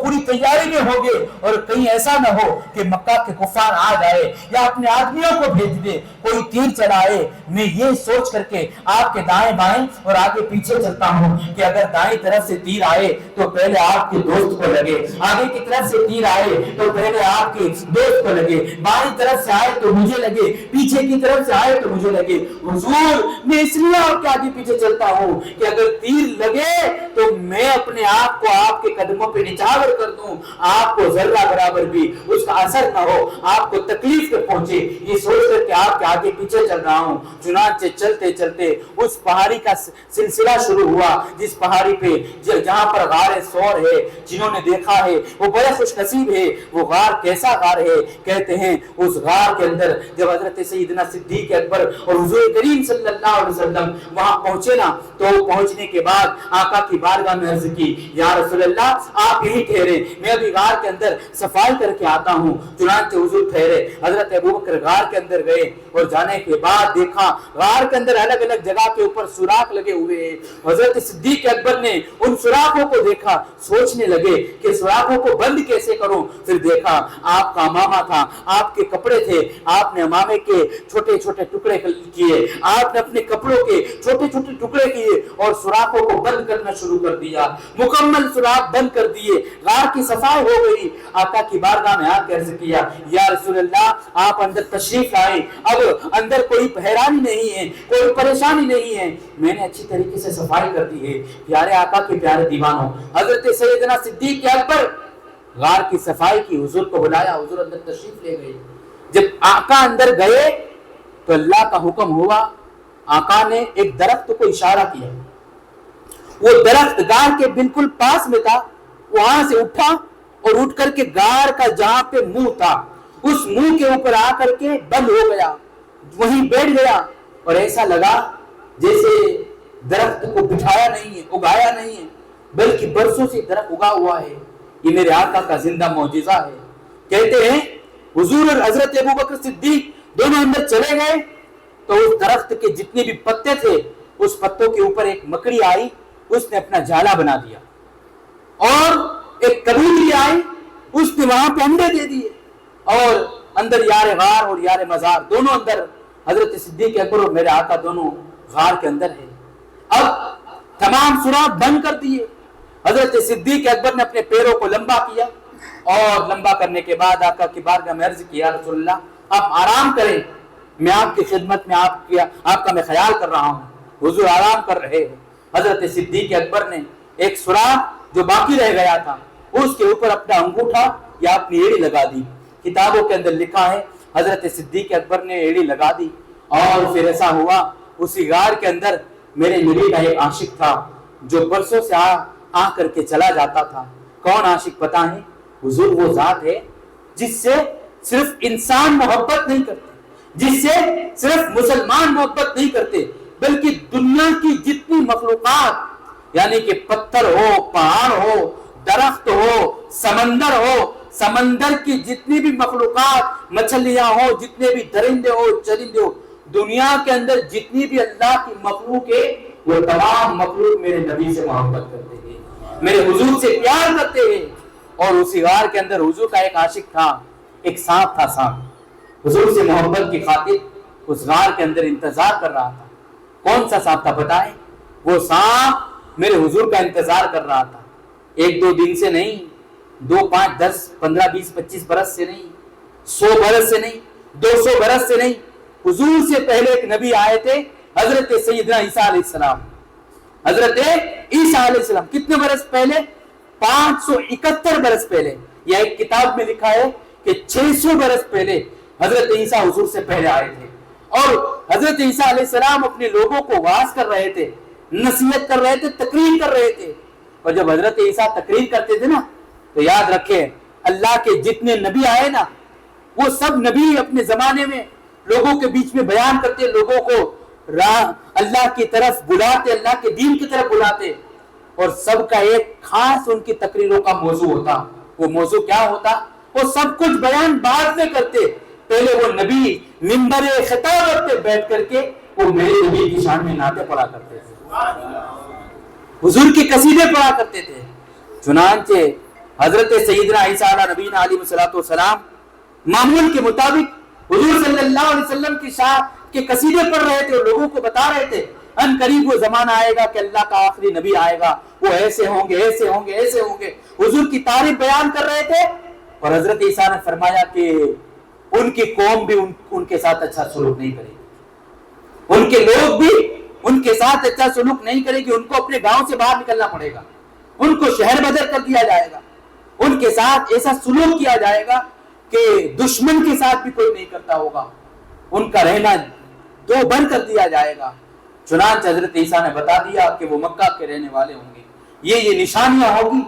پوری تیاری میں ہو گئے، اور کہیں ایسا نہ ہو کہ مکہ کے کفار آ جائے یا اپنے آدمیوں کو بھیج دے، کوئی تیر چلائے۔ میں یہ سوچ کر کے آپ کے دائیں بائیں اور آگے پیچھے چلتا ہوں کہ اگر دائیں طرف سے تیر آئے تو پہلے آپ کے دوست کو لگے، آگے کی طرف سے تیر آئے تو پہلے آپ کے دوست کو لگے، بائیں طرف سے آئے تو مجھے لگے، پیچھے کی طرف سے آئے تو مجھے لگے۔ حضور میں اس لیے آپ کے آگے پیچھے چلتا ہوں کہ اگر تیر لگے تو میں اپنے آپ کو آپ کے قدموں پہ نچھاور کر دوں، آپ کو ذرہ برابر بھی اس کا اثر نہ ہو، آپ کو تکلیف نہ پہنچے، یہ سوچ کر کے آپ کے آگے پیچھے چل رہا ہوں۔ چنانچہ چلتے چلتے اس پہاڑی کا سلسلہ شروع ہوا جس پہاڑی پہ جہاں پر غار ثور ہے، جنہوں نے دیکھا ہے وہ بڑے خوش نصیب ہے۔ وہ غار کیسا غار ہے؟ کہتے ہیں اس غار کے اندر جب حضرت سیدنا صدیق اکبر اور حضور کریم صلی اللہ علیہ وسلم وہاں پہنچے نا تو پہنچنے کے بعد آقا کی بارگاہ میں عرض کی یا رسول اللہ آپ یہی ٹھہرے، میں ابھی غار کے اندر صفائی کر کے آتا ہوں۔ چنانچہ حضور ٹھہرے، حضرت ابوبکر غار کے اندر گئے اور جانے کے بعد دیکھا غار کے اندر الگ الگ جگہ کے اوپر سوراخ لگے ہوئے ہیں۔ حضرت صدیق اکبر نے ان سوراخوں کو دیکھا، سوچنے لگے کہ سوراخوں کو بند کیسے کروں۔ پھر دیکھا آپ کا امامہ تھا، آپ کے کپڑے تھے، آپ نے امامے کے چھوٹے چھوٹے ٹکڑے کیے، آپ نے اپنے کپڑوں کے چھوٹے چھوٹے ٹکڑے کیے اور سوراخوں کو بند کرنا شروع کر دیا، مکمل سوراخ بند کر دیے، غار کی صفائی ہو گئی۔ آقا کی بارگاہ میں آ کے عرض کیا یا رسول اللہ آپ اندر تشریف لائیں، اب اندر کوئی حیرانی نہیں ہے، کوئی پریشانی نہیں ہے، میں نے اچھی طریقے سے صفائی کر دی ہے۔ پیارے آقا کے پیارے دیوانوں، حضرت سیدنا صدیق اکبر غار کی صفائی کی، حضور کو بلایا، حضور اندر تشریف لے گئے۔ جب آقا اندر گئے تو اللہ کا حکم ہوا، آقا نے ایک درخت کو اشارہ کیا، وہ درخت غار کے بالکل پاس میں تھا، وہاں سے اٹھا اور اٹھ کر کے غار کا جہاں پہ منہ تھا اس منہ کے اوپر آ کر کے بند ہو گیا، وہیں بیٹھ گیا، اور ایسا لگا جیسے درخت کو بٹھایا نہیں ہے، اگایا نہیں ہے، بلکہ برسوں سے درخت اگا ہوا ہے۔ یہ میرے آقا کا زندہ معجزہ ہے۔ کہتے ہیں حضور اور حضرت ابوبکر صدیق دونوں اندر چلے گئے تو اس درخت کے جتنے بھی پتے تھے اس پتوں کے اوپر ایک مکڑی آئی اس نے اپنا جالا بنا دیا اور ایک کبوتری آئی, اس نے وہاں پہ انڈے دے دیے اور اندر یار غار اور یار مزار دونوں اندر, حضرت صدیق اکبر اور میرے آقا دونوں غار کے اندر ہیں. اب تمام سوراخ بند کر دیے. حضرت صدیق اکبر نے اپنے پیروں کو لمبا کیا اور لمبا کرنے کے بعد آقا کی بارگاہ میں عرض کیا, رسول اللہ آپ آرام کریں, میں آپ کی خدمت میں آپ کا میں خیال کر رہا ہوں. حضور آرام کر رہے ہیں. حضرت صدیق اکبر نے ایک سوراخ جو باقی رہ گیا تھا اس کے اوپر اپنا انگوٹھا یا اپنی ایڑی لگا دی. کتابوں کے اندر لکھا ہے حضرت صدیق اکبر نے ایڑی لگا دی اور پھر ایسا ہوا اسی غار کے اندر میرے نبی کا ایک عاشق تھا جو برسوں سے آ کر کے چلا جاتا تھا. کون عاشق پتہ ہے؟ حضور وہ ذات ہے جس سے صرف انسان محبت نہیں کرتے, جس سے صرف مسلمان محبت نہیں کرتے, بلکہ دنیا کی جتنی مخلوقات یعنی کہ پتھر ہو, پہاڑ ہو, درخت ہو, سمندر ہو, سمندر کی جتنی بھی مخلوقات, مچھلیاں ہو, جتنے بھی درندے ہو, چرندے ہو, دنیا کے اندر جتنی بھی اللہ کی مخلوق ہے وہ تمام مخلوق میرے نبی سے محبت کرتے ہیں, میرے حضور سے پیار کرتے ہیں. اور اسی غار کے اندر حضور کا ایک عاشق تھا, ایک سانپ تھا. سانپ حضور سے محبت کی خاطر اس غار کے اندر انتظار کر رہا تھا. کون سا سانپ تھا پتہ ہے؟ وہ سانپ میرے حضور کا انتظار کر رہا تھا. ایک دو دن سے نہیں, 2 5 10 15 20 25 برس سے نہیں, 100 برس سے نہیں, 200 برس سے نہیں. حضور سے پہلے ایک نبی آئے تھے, حضرت سیدنا عیسیٰ علیہ السلام. حضرت عیسیٰ علیہ السلام کتنے برس پہلے؟ 571 برس پہلے. یا ایک کتاب میں لکھا ہے کہ 600 برس پہلے حضرت عیسیٰ حضور سے پہلے آئے تھے. اور حضرت عیسیٰ علیہ السلام اپنے لوگوں کو واعظ کر رہے تھے, نصیحت کر رہے تھے, تقریر کر رہے تھے. اور جب حضرت عیسیٰ تقریر کرتے تھے نا تو یاد رکھیں اللہ کے جتنے نبی آئے نا وہ سب نبی اپنے زمانے میں لوگوں کے بیچ میں بیان کرتے, لوگوں کو اللہ کی طرف بلاتے, اللہ کے دین کی طرف بلاتے. اور سب کا ایک خاص ان کی تقریروں کا موضوع ہوتا. وہ موضوع کیا ہوتا؟ وہ سب کچھ بیان بعد میں کرتے, پہلے وہ نبی منبر خطابت پہ بیٹھ کر کے وہ میرے نبی کی شان میں نعتیں پڑھا کرتے تھے, حضور کے قصیدے پڑھا کرتے تھے. چنانچہ حضرت سیدنا عیسیٰ علیہ نبینا علیہ الصلوۃ والسلام معمول کے مطابق حضور صلی اللہ علیہ وسلم کی شان کے قصیدے پڑھ رہے تھے اور لوگوں کو بتا رہے تھے ان قریب وہ زمانہ آئے گا کہ اللہ کا آخری نبی آئے گا, وہ ایسے ہوں گے, ایسے ہوں گے, ایسے ہوں گے. حضور کی تعریف بیان کر رہے تھے. اور حضرت عیسیٰ نے فرمایا کہ ان کی قوم بھی ان کے ساتھ اچھا سلوک نہیں کرے گی, ان کے لوگ بھی ان کے ساتھ اچھا سلوک نہیں کرے گی, ان کو اپنے گاؤں سے باہر نکلنا پڑے گا, ان کو شہر بدر کر دیا جائے گا, ان کے ساتھ ایسا سلوک کیا جائے گا کہ دشمن کے ساتھ بھی کوئی نہیں کرتا ہوگا, ان کا رہنا دو بند کر دیا جائے گا. چنانچہ حضرت عیسیٰ نے بتا دیا کہ وہ مکہ کے رہنے والے ہوں گے, یہ نشانیاں ہوگی.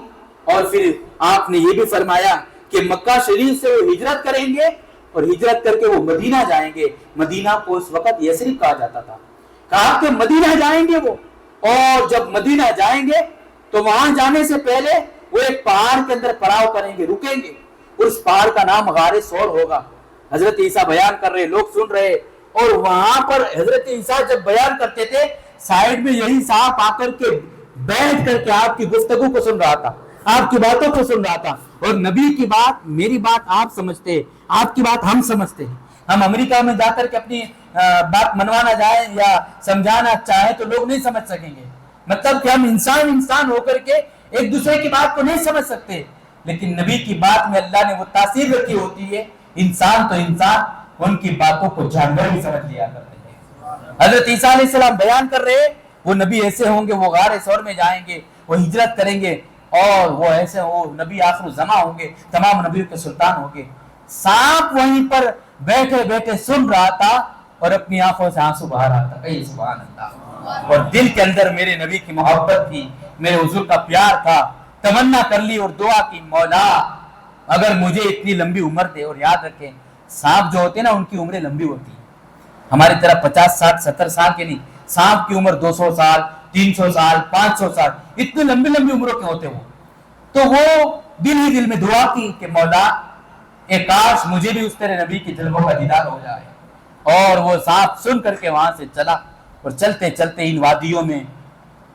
اور پھر آپ نے یہ بھی فرمایا کہ مکہ شریف سے وہ ہجرت کریں گے اور ہجرت کر کے وہ مدینہ جائیں گے. مدینہ کو اس وقت یثرب کہا جاتا تھا. کہا کہ مدینہ جائیں گے وہ, اور جب مدینہ جائیں گے تو وہاں جانے سے پہلے وہ ایک پہاڑ کے اندر پڑاؤ کریں گے, رکیں گے. اس پہاڑ کا نام غار ثور ہوگا. حضرت عیسیٰ بیان کر رہے, لوگ سن رہے, اور وہاں پر حضرت عیسیٰ جب بیان کرتے تھے سائیڈ میں یہی صاحب آ کر کے بیٹھ کر کے آپ کی گفتگو کو سن رہا تھا, آپ کی باتوں کو سن رہا تھا. اور نبی کی بات, میری بات آپ سمجھتے ہیں, آپ کی بات ہم سمجھتے ہیں. ہم امریکہ میں جا کر کے اپنی بات منوانا جائیں یا سمجھانا چاہیں تو لوگ نہیں سمجھ سکیں گے. مطلب کہ ہم انسان ہو کر کے ایک دوسرے کی بات کو نہیں سمجھ سکتے, لیکن نبی کی بات میں اللہ نے وہ تاثیر رکھی ہوتی ہے. انسان تو انسان, ان کی باتوں کو جانور بھی سمجھ لیا کرتے ہیں. حضرت عیسیٰ علیہ السلام بیان کر رہے, وہ نبی ایسے ہوں گے, وہ غار ثور میں جائیں گے, وہ ہجرت کریں گے, اور وہ ایسے وہ نبی آخر الزمان ہوں گے, تمام نبیوں کے سلطان ہوں گے. سانپ وہیں پر بیٹھے بیٹھے سن رہا تھا اور اپنی آنکھوں سے آنسو بہا رہا تھا. کہیں سبحان اللہ. اور دل کے اندر میرے نبی کی محبت تھی, میرے حضور کا پیار تھا. تمنا کر لی اور دعا کی, مولا اگر مجھے اتنی لمبی عمر دے. اور یاد رکھیں سانپ جو ہوتے ہیں نا ان کی عمریں لمبی ہوتی ہیں, ہماری طرح 50 60 70 سال کے نہیں. سانپ کی عمر 200 سال 300 سال 500 سال, اتنے لمبی لمبی عمروں کے ہوتے وہ. تو وہ دل ہی دل میں دعا کی کہ مولا اے کاش مجھے بھی اس طرح نبی کی جلووں کا دیدار ہو جائے. اور وہ سانپ سن کر کے وہاں سے چلا, اور چلتے چلتے ان وادیوں میں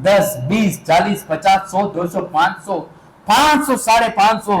10, 20, 40, 50, 100, 200, 500, 500, 550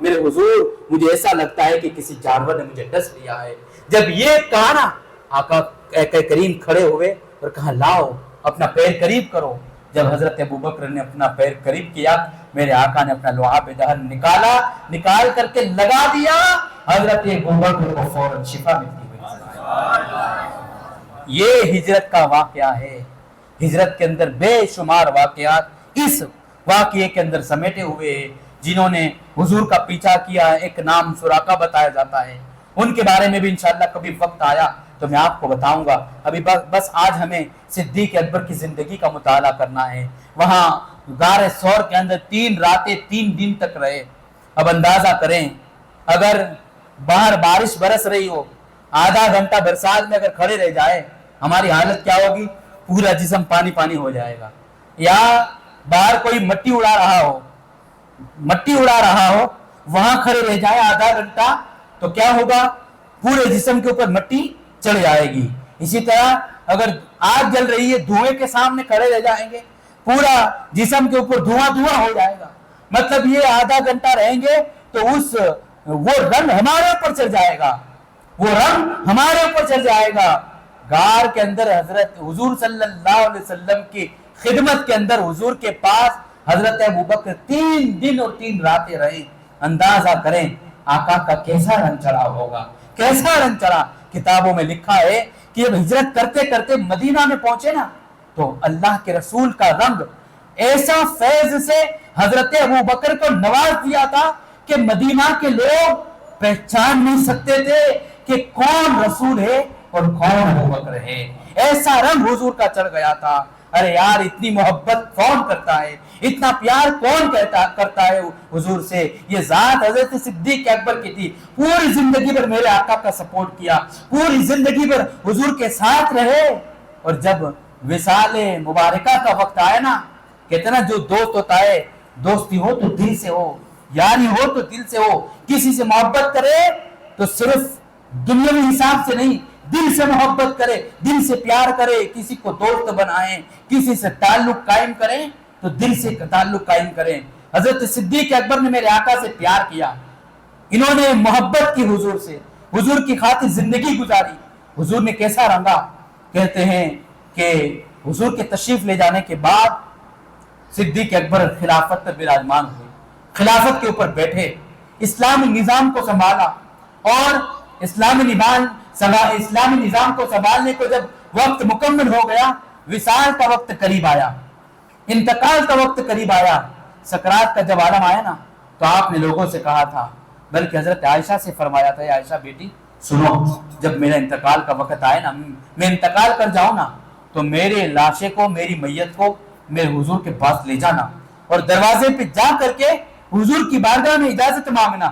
میرے حضور مجھے ایسا لگتا ہے کہ کسی جانور نے مجھے ڈس لیا ہے۔ جب یہ کہا نا، آقا کریم کھڑے ہوئے اور کہا لاؤ اپنا پیر قریب کرو۔ جب حضرت ابوبکر نے اپنا پیر قریب کیا، میرے آقا نے اپنا لعاب دہن نکال کر کے لگا دیا، حضرت ابوبکر کو فوراً شفا ملتی ہوئی۔ یہ ہجرت کا واقعہ ہے۔ ہجرت کے اندر بے شمار واقعات اس واقعے کے اندر سمیٹے ہوئے ہیں، جنہوں نے حضور کا پیچھا کیا ہے۔ ایک نام سراقہ بتایا جاتا ہے، ان کے بارے میں بھی انشاءاللہ کبھی وقت آیا تو میں آپ کو بتاؤں گا۔ ابھی بس آج ہمیں صدیق اکبر کی زندگی کا مطالعہ کرنا ہے۔ وہاں غار ثور کے اندر 3 راتیں 3 دن تک رہے۔ اب اندازہ کریں، اگر باہر بارش برس رہی ہو، آدھا گھنٹہ برسات میں اگر کھڑے رہ جائے، ہماری حالت کیا ہوگی؟ پورا جسم پانی پانی ہو جائے گا۔ یا باہر کوئی مٹی اڑا رہا ہو، وہاں کھڑے رہ جائے آدھا گھنٹہ تو کیا ہوگا؟ پورے جسم کے اوپر مٹی چڑھ جائے گی۔ اسی طرح اگر آگ جل رہی ہے، دھوئیں کے سامنے کھڑے رہ جائیں گے، پورا جسم کے اوپر دھواں ہو جائے گا۔ مطلب یہ آدھا گھنٹہ رہیں گے تو وہ رنگ ہمارے اوپر چڑھ جائے گا، غار کے اندر حضرت حضور صلی اللہ علیہ وسلم کی خدمت کے اندر حضور کے پاس حضرت ابوبکر 3 دن اور 3 راتیں رہے۔ اندازہ کریں آقا کا کیسا رنگ چڑھا ہوگا، کیسا رنگ چڑھا۔ کتابوں میں لکھا ہے کہ جب ہجرت کرتے کرتے مدینہ میں پہنچے نا، تو اللہ کے رسول کا رنگ ایسا فیض سے حضرت ابوبکر کو نواز دیا تھا کہ مدینہ کے لوگ پہچان نہیں سکتے تھے کہ کون رسول ہے اور کون ابوبکر ہے۔ ایسا رنگ حضور کا چڑھ گیا تھا۔ ارے یار، اتنی محبت کون کرتا ہے، اتنا پیار کون کرتا ہے حضور سے؟ یہ ذات حضرت صدیق اکبر کی تھی۔ پوری زندگی بھر میرے آقا کا سپورٹ کیا، پوری زندگی بھر حضور کے ساتھ رہے، اور جب وصال مبارکہ کا وقت آیا نا، کہتے نا جو دوست ہوتا ہے، دوستی ہو تو دل سے ہو، یاری ہو تو دل سے ہو۔ کسی سے محبت کرے تو صرف دنیاوی حساب سے نہیں، دل سے محبت کرے، دل سے پیار کرے، کسی کو دوست بنائیں، کسی سے تعلق قائم کریں تو دل سے تعلق قائم کریں۔ حضرت صدیق اکبر نے میرے آقا سے پیار کیا، انہوں نے محبت کی حضور سے، حضور کی خاطر زندگی گزاری۔ حضور نے کیسا رنگا؟ کہتے ہیں کہ حضور کے تشریف لے جانے کے بعد صدیق اکبر خلافت پر براجمان ہوئے، خلافت کے اوپر بیٹھے، اسلامی نظام کو سنبھالا، اور اسلامی نظام کو سنبھالنے کو جب وقت مکمل ہو گیا، وصال کا وقت قریب آیا، انتقال کا وقت قریب آیا، سکرات کا جب عالم آیا نا، تو آپ نے لوگوں سے کہا تھا، بلکہ حضرت عائشہ سے فرمایا تھا، عائشہ بیٹی سنو، جب میرا انتقال کا وقت آئے نا، میں انتقال کر جاؤں نا، تو میرے لاشے کو، میری میت کو میرے حضور کے پاس لے جانا، اور دروازے پہ جا کر کے حضور کی بارگاہ میں اجازت مانگنا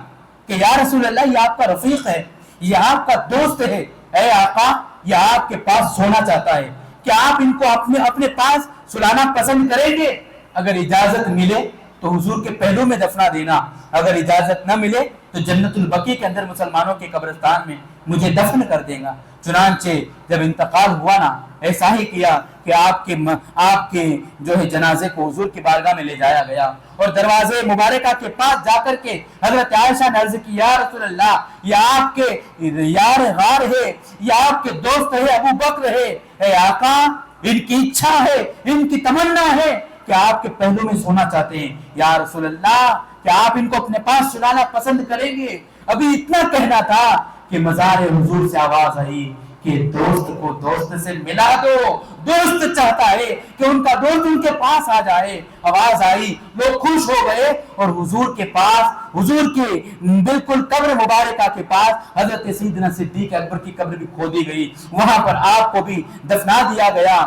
کہ یا رسول اللہ، یہ آپ کا رفیق ہے، یہ آپ کا دوست ہے، اے آقا یہ آپ کے پاس سونا چاہتا ہے، کیا آپ ان کو اپنے پاس سلانا پسند کریں گے؟ اگر اجازت ملے تو حضور کے پہلو میں دفنا دینا، اگر اجازت نہ ملے تو جنت البقیع کے اندر مسلمانوں کے قبرستان میں مجھے دفن کر دے گا۔ چنانچہ جب انتقال ہوا نا، ایسا ہی کیا کہ آپ کے جو ہے جنازے کو حضور کی بارگاہ میں لے جایا گیا، اور دروازے مبارکہ کے پاس جا کر کے حضرت عائشہ نے عرض کی، یا رسول اللہ، یہ آپ کے یار غار ہے، یہ آپ کے دوست ہے، ابو بکر ہے، اے آقا ان کی اچھا ہے، ان کی تمنا ہے کہ آپ کے پہلو میں سونا چاہتے ہیں، یا رسول اللہ کیا آپ ان کو اپنے پاس سلانا پسند کریں گے؟ ابھی اتنا کہنا تھا کہ مزار حضور سے آواز آئی کہ دوست کو دوست سے ملا دو۔ دوست چاہتا ہے کہ ان کا دوست ان کے پاس آ جائے۔ آواز آئی، لوگ خوش ہو گئے، اور حضور کے پاس، حضور کے بالکل قبر مبارکہ کے پاس حضرت سیدنا صدیق اکبر کی قبر بھی کھودی گئی، وہاں پر آپ کو بھی دفنا دیا گیا۔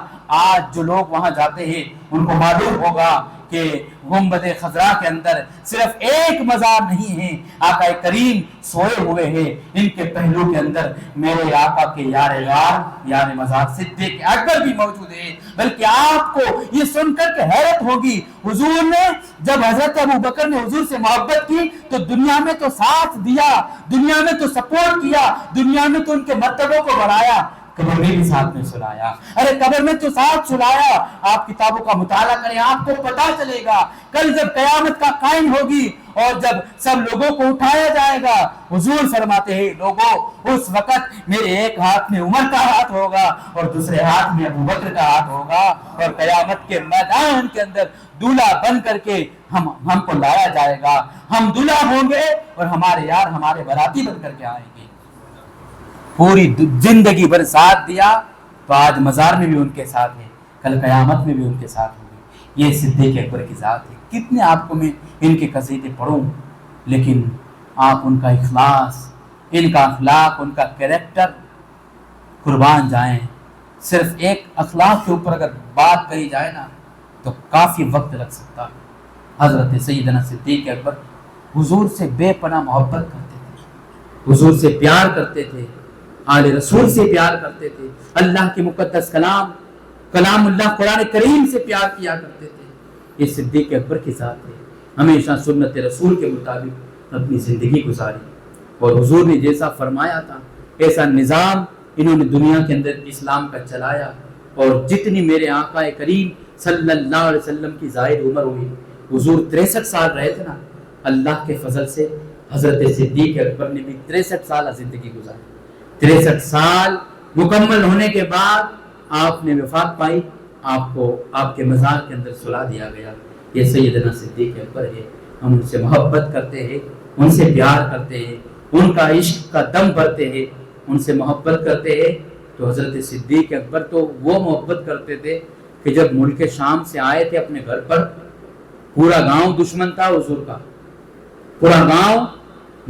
آج جو لوگ وہاں جاتے ہیں ان کو معلوم ہوگا کہ گنبد خضرا کے اندر صرف ایک مزار نہیں ہے، آقا کریم سوئے ہوئے ہیں، ان کے پہلو کے اندر میرے آقا کے یار غار، یار مزار صدیق اکبر بھی موجود ہے۔ بلکہ آپ کو یہ سن کر کے حیرت ہوگی، حضور نے جب حضرت ابوبکر نے حضور سے محبت کی تو دنیا میں تو ساتھ دیا، دنیا میں تو سپورٹ کیا، دنیا میں تو ان کے مرتبوں کو بڑھایا، قبر میں بھی ساتھ میں سلایا۔ ارے قبر میں تو ساتھ سلایا۔ آپ کتابوں کا مطالعہ کریں، آپ کو پتا چلے گا کل جب قیامت کا قائم ہوگی اور جب سب لوگوں کو اٹھایا جائے گا، حضور فرماتے ہیں لوگوں اس وقت میرے ایک ہاتھ میں عمر کا ہاتھ ہوگا اور دوسرے ہاتھ میں ابو بکر کا ہاتھ ہوگا، اور قیامت کے میدان کے اندر دولہا بن کر کے ہم کو لایا جائے گا، ہم دولہا ہوں گے اور ہمارے یار ہمارے باراتی بن کر کے آئیں گے۔ پوری زندگی بھر ساتھ دیا تو آج مزار میں بھی ان کے ساتھ ہے، کل قیامت میں بھی ان کے ساتھ ہوں گے۔ یہ صدیق اکبر کی ذات ہے۔ کتنے آپ کو میں ان کے قصیدے پڑھوں، لیکن آپ ان کا اخلاص، ان کا اخلاق، ان کا کریکٹر قربان جائیں۔ صرف ایک اخلاق کے اوپر اگر بات کہی جائے نا تو کافی وقت لگ سکتا ہے۔ حضرت سیدنا صدیق اکبر حضور سے بے پناہ محبت کرتے تھے، حضور سے پیار کرتے تھے، آل رسول سے پیار کرتے تھے، اللہ کے مقدس کلام اللہ قرآن کریم سے پیار کیا کرتے تھے۔ یہ صدیق اکبر کی ذات ہے، ہمیشہ سنت رسول کے مطابق اپنی زندگی گزاری، اور حضور نے جیسا فرمایا تھا ایسا نظام انہوں نے دنیا کے اندر اسلام کا چلایا۔ اور جتنی میرے آقا کریم صلی اللہ علیہ وسلم کی ظاہر عمر ہوئی، حضور 63 سال رہے تھے نا، اللہ کے فضل سے حضرت صدیق اکبر نے بھی 63 سال زندگی گزاری۔ 63 سال مکمل ہونے کے بعد آپ نے وفات پائی، آپ کو آپ کے مزار کے اندر سلا دیا گیا۔ یہ سیدنا صدیق اکبر ہے، ہم ان سے محبت کرتے ہیں، ان سے پیار کرتے ہیں، ان کا عشق کا دم بھرتے ہیں، ان سے محبت کرتے ہیں۔ تو حضرت صدیق اکبر تو وہ محبت کرتے تھے کہ جب ملک شام سے آئے تھے اپنے گھر پر، پورا گاؤں دشمن تھا حضور کا، پورا گاؤں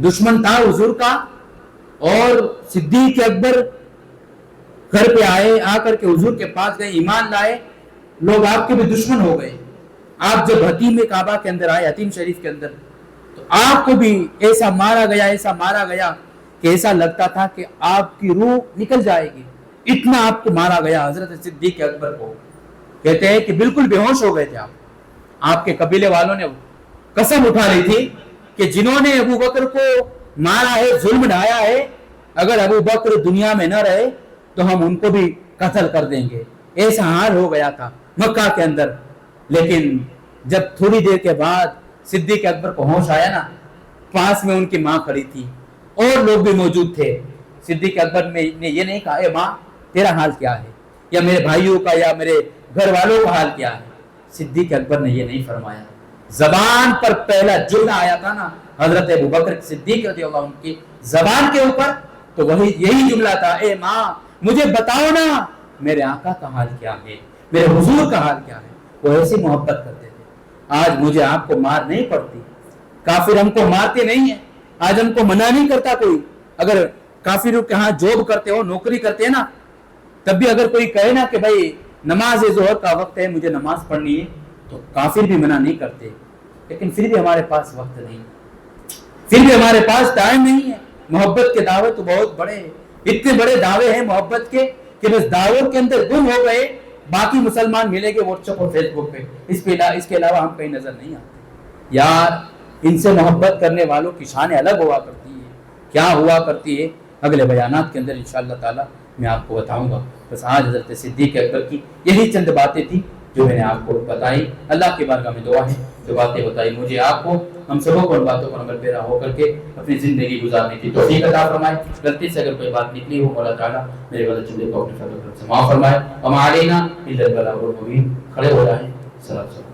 دشمن تھا حضور کا، اور صدیق اکبر گھر پہ آئے، آ کر کے حضور کے پاس گئے، ایمان لائے، لوگ آپ کے بھی دشمن ہو گئے۔ آپ جب حتیم کعبہ کے اندر آئے، حتیم شریف کے اندر، تو آپ کو بھی ایسا مارا گیا کہ ایسا لگتا تھا کہ آپ کی روح نکل جائے گی، اتنا آپ کو مارا گیا۔ حضرت صدیق اکبر کو کہتے ہیں کہ بالکل بے ہوش ہو گئے تھے آپ کے قبیلے والوں نے قسم اٹھا لی تھی کہ جنہوں نے ابو بکر کو مارا ہے، ظلم ڈھایا ہے، اگر ابو بکر دنیا میں نہ رہے تو ہم ان کو بھی قتل کر دیں گے۔ ایسا حال ہو گیا تھا مکہ کے اندر۔ لیکن جب تھوڑی دیر کے بعد صدیق اکبر کو ہوش آیا نا، پاس میں ان کی ماں کھڑی تھی اور لوگ بھی موجود تھے۔ صدیق اکبر نے یہ نہیں کہا اے ماں تیرا حال کیا ہے، یا میرے بھائیوں کا یا میرے گھر والوں کا حال کیا ہے۔ صدیق اکبر نے یہ نہیں فرمایا۔ زبان پر پہلا جملہ آیا تھا نا حضرت ابو بکر صدیق رضی اللہ عنہ کی زبان کے اوپر، تو وہی یہی جملہ تھا، اے ماں مجھے بتاؤ نا میرے آقا کا حال کیا ہے، میرے حضور کا حال کیا ہے۔ وہ ایسی محبت کرتے تھے۔ آج مجھے آپ کو مار نہیں پڑتی، کافر ہم کو مارتے نہیں ہیں، آج ہم کو منع نہیں کرتا کوئی۔ اگر کافروں کے ہاں جاب کرتے ہو، نوکری کرتے ہیں نا، تب بھی اگر کوئی کہے نا کہ بھائی نماز ظہر کا وقت ہے، مجھے نماز پڑھنی ہے، تو کافر بھی منع نہیں کرتے۔ لیکن پھر بھی ہمارے پاس وقت نہیں، پھر بھی ہمارے پاس ٹائم نہیں ہے۔ محبت کے دعوے تو بہت بڑے ہیں، اتنے بڑے دعوے ہیں محبت کے کہ بس دعووں کے اندر گم ہو گئے، باقی مسلمان ملے گے واٹس ایپ اور فیس بک پہ، اس کے علاوہ ہم کہیں نظر نہیں آتے۔ یار ان سے محبت کرنے والوں کی شان الگ ہوا کرتی ہے، کیا ہوا کرتی ہے اگلے بیانات کے اندر انشاءاللہ تعالی میں آپ کو بتاؤں گا۔ بس آج حضرت صدیق اکبر کی یہی چند باتیں تھی جو میں نے آپ کو بتائی۔ اللہ کی بارگاہ میں دعا ہے جو باتیں بتائی مجھے، آپ کو، ہم سبوں کو ان باتوں پر عمل پیرا ہو کر کے اپنی زندگی گزارنے کی توفیق عطا فرمائے۔ غلطی سے اگر کوئی بات نکلی ہو مولا تعالیٰ میرے غلط چیزیں کو اپنے فضل سے معاف فرمائے۔ وما علینا الا البلاغ المبین۔ کھڑے ہو جائیں، سلام۔